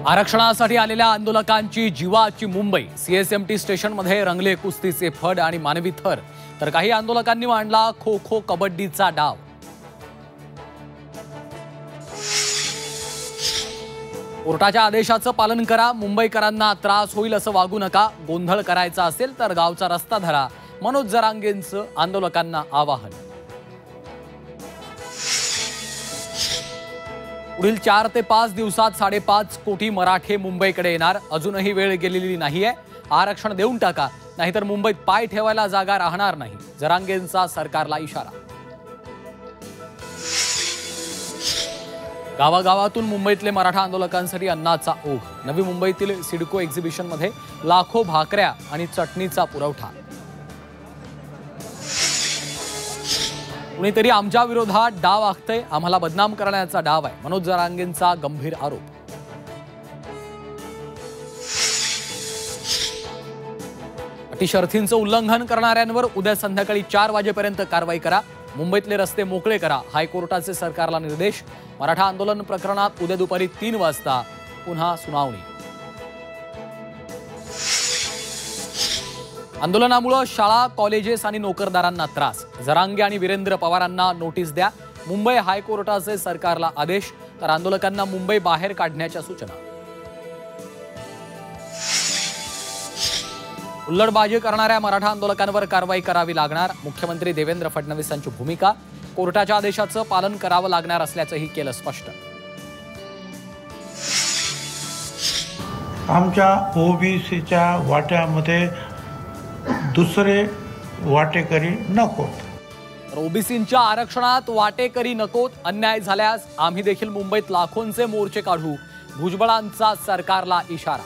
आरक्षणासाठी आलेल्या आंदोलकांची जीवाची मुंबई। सीएसएमटी स्टेशनमध्ये रंगले कुस्तीचे फड आणि मानवी थर, तर काही आंदोलकांनी मांडला खो खो कबड्डीचा डाव। कोर्टाच्या आदेशाचं पालन करा, मुंबईकरांना त्रास होईल असं वागू नका, गोंधळ करायचा असेल तर गावचा रस्ता धरा, मनोज जरांगेंचं आंदोलकांना आवाहन। पुढील 4 ते 5 दिवसात 5.5 कोटी मराठे मुंबईकडे येणार, अजूनही वेळ गेलेली नाहीये, आरक्षण देऊन टाका, नाहीतर मुंबईत पाय ठेवायला जागा राहणार नाही, जरांगेंचा सरकारला इशारा। गावागावातून मुंबईतले मराठा आंदोलकांसाठी अन्नाचा ओघ। नवी मुंबईतील सिडको एक्झिबिशनमध्ये लाखो भाकऱ्या आणि चटणीचा पुरवठा। कुणीतरी आमच्या विरोधात डाव आखतंय, आम्हाला बदनाम करण्याचा डाव आहे, मनोज जरांगेंचा गंभीर आरोप। अटी शर्थींचं उल्लंघन करणाऱ्यांवर उद्या संध्याकाळी 4 वाजेपर्यंत कारवाई करा, मुंबईतले रस्ते मोकळे करा, हायकोर्टाचे सरकारला निर्देश। मराठा आंदोलन प्रकरणात उद्या दुपारी 3 वाजता पुन्हा सुनावणी। आंदोलनामुळे शाळा, कॉलेजेस आणि नोकरदारांना त्रास, जरांगे आणि वीरेंद्र पवारांना नोटीस द्या, मुंबई हायकोर्टाचे सरकारला आदेश, तर आंदोलकांना मुंबई बाहेर काढण्याच्या सूचना। हुल्लडबाजी करणाऱ्या मराठा आंदोलकांवर कारवाई करावी लागणार, मुख्यमंत्री देवेंद्र फडणवीसांची भूमिका, कोर्टाच्या आदेशाचं पालन करावं लागणार असल्याचंही केलं स्पष्ट। आमच्या ओबीसीच्या वाट्यामध्ये दुसरे वाटेकरी नकोत। ओबीसींच्या आरक्षणात वाटेकरी नकोत, अन्याय झाल्यास आम्ही देखील मुंबईत लाखोंचे मोर्चे काढू, भुजबळांचा सरकारला इशारा।